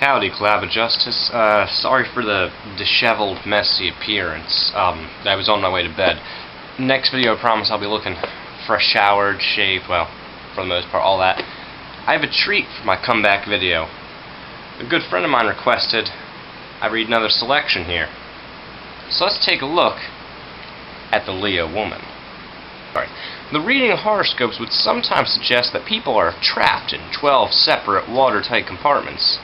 Howdy, Collab of Justice. Sorry for the disheveled, messy appearance. I was on my way to bed. Next video, I promise I'll be looking fresh, showered, shaved, well, for the most part, all that. I have a treat for my comeback video. A good friend of mine requested I read another selection here. So let's take a look at the Leo woman. Alright. The reading of horoscopes would sometimes suggest that people are trapped in 12 separate watertight compartments.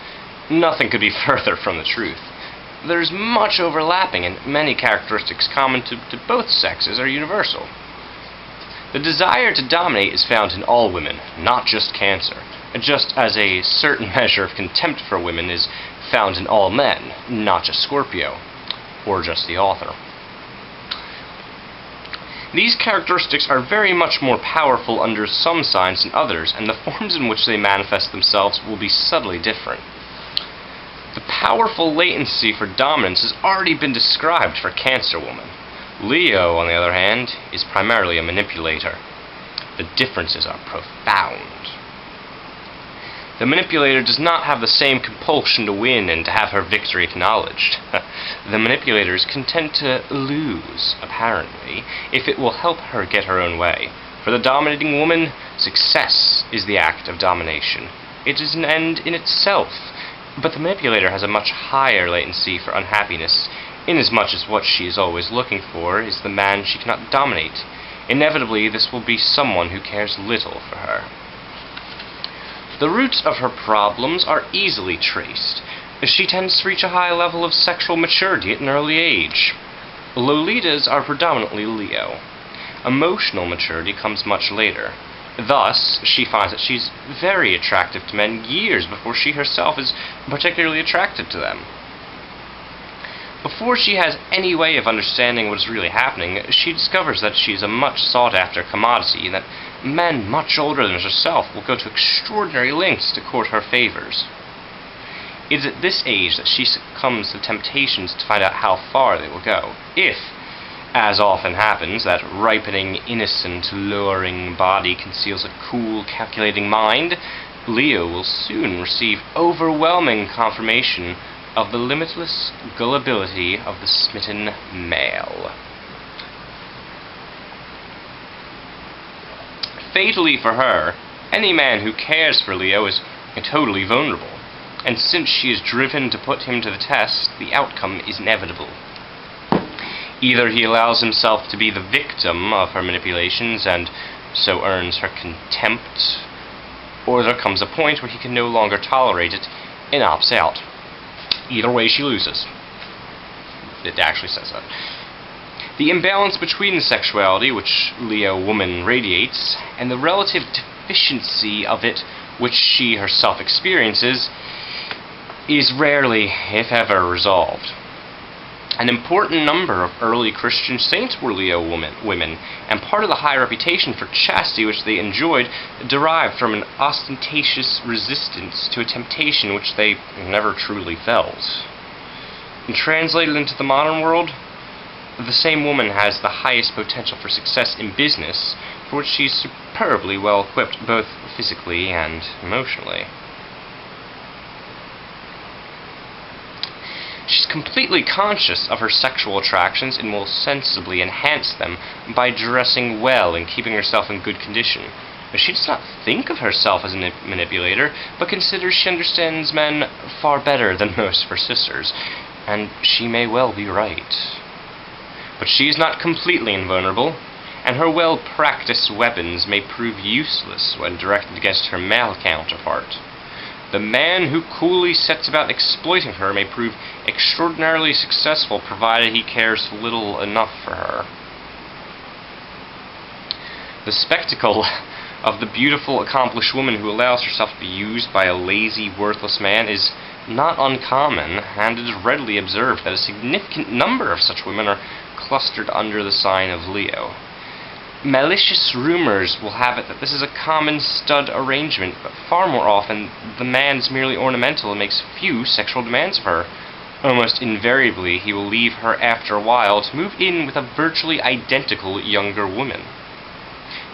Nothing could be further from the truth. There's much overlapping, and many characteristics common to both sexes are universal. The desire to dominate is found in all women, not just Cancer, just as a certain measure of contempt for women is found in all men, not just Scorpio, or just the author. These characteristics are very much more powerful under some signs than others, and the forms in which they manifest themselves will be subtly different. The powerful latency for dominance has already been described for Cancer woman. Leo, on the other hand, is primarily a manipulator. The differences are profound. The manipulator does not have the same compulsion to win and to have her victory acknowledged. The manipulator is content to lose, apparently, if it will help her get her own way. For the dominating woman, success is the act of domination. It is an end in itself. But the manipulator has a much higher latency for unhappiness, inasmuch as what she is always looking for is the man she cannot dominate. Inevitably, this will be someone who cares little for her. The roots of her problems are easily traced. She tends to reach a high level of sexual maturity at an early age. Lolitas are predominantly Leo. Emotional maturity comes much later. Thus, she finds that she's very attractive to men years before she herself is particularly attracted to them. Before she has any way of understanding what is really happening, she discovers that she is a much sought-after commodity, and that men much older than herself will go to extraordinary lengths to court her favors. It is at this age that she succumbs to temptations to find out how far they will go. If, as often happens, that ripening, innocent, luring body conceals a cool, calculating mind, Leo will soon receive overwhelming confirmation of the limitless gullibility of the smitten male. Fatally for her, any man who cares for Leo is totally vulnerable, and since she is driven to put him to the test, the outcome is inevitable. Either he allows himself to be the victim of her manipulations and so earns her contempt, or there comes a point where he can no longer tolerate it and opts out. Either way, she loses. It actually says that. The imbalance between the sexuality which Leo woman radiates and the relative deficiency of it which she herself experiences is rarely, if ever, resolved. An important number of early Christian saints were Leo women, and part of the high reputation for chastity which they enjoyed derived from an ostentatious resistance to a temptation which they never truly felt. And translated into the modern world, the same woman has the highest potential for success in business, for which she is superbly well equipped both physically and emotionally. She's completely conscious of her sexual attractions and will sensibly enhance them by dressing well and keeping herself in good condition. She does not think of herself as a manipulator, but considers she understands men far better than most of her sisters, and she may well be right. But she is not completely invulnerable, and her well-practiced weapons may prove useless when directed against her male counterpart. The man who coolly sets about exploiting her may prove extraordinarily successful, provided he cares little enough for her. The spectacle of the beautiful, accomplished woman who allows herself to be used by a lazy, worthless man is not uncommon, and it is readily observed that a significant number of such women are clustered under the sign of Leo. Malicious rumors will have it that this is a common stud arrangement, but far more often the man is merely ornamental and makes few sexual demands of her. Almost invariably, he will leave her after a while to move in with a virtually identical younger woman.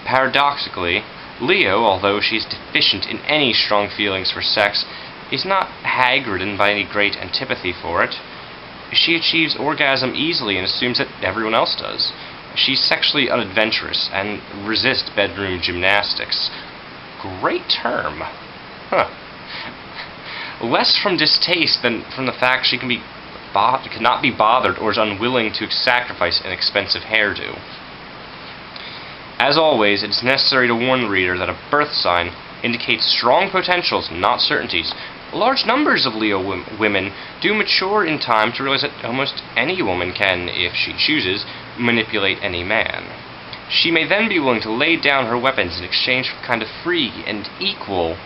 Paradoxically, Leo, although she is deficient in any strong feelings for sex, is not hag-ridden by any great antipathy for it. She achieves orgasm easily and assumes that everyone else does. She's sexually unadventurous and resists bedroom gymnastics. Great term. Huh. Less from distaste than from the fact she cannot be bothered or is unwilling to sacrifice an expensive hairdo. As always, it is necessary to warn the reader that a birth sign indicates strong potentials, not certainties. Large numbers of Leo women do mature in time to realize that almost any woman can, if she chooses, manipulate any man. She may then be willing to lay down her weapons in exchange for a kind of free and equal,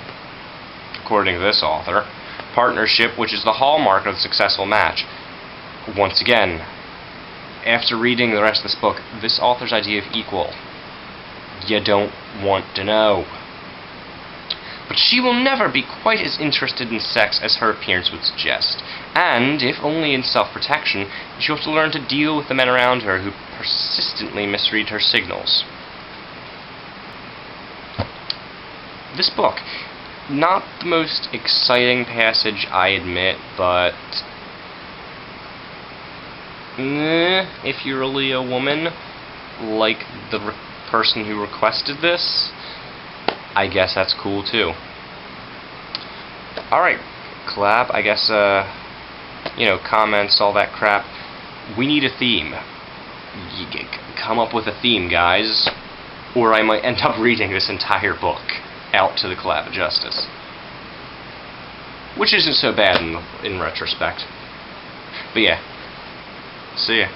according to this author, partnership which is the hallmark of a successful match. Once again, after reading the rest of this book, this author's idea of equal, you don't want to know. But she will never be quite as interested in sex as her appearance would suggest, and, if only in self-protection, she'll have to learn to deal with the men around her who persistently misread her signals. This book, not the most exciting passage, I admit, but if you're a Leo woman, like the person who requested this, I guess that's cool too. Alright, collab, I guess, comments, all that crap. We need a theme. Come up with a theme, guys, or I might end up reading this entire book out to the collab of justice. Which isn't so bad in retrospect. But yeah, see ya.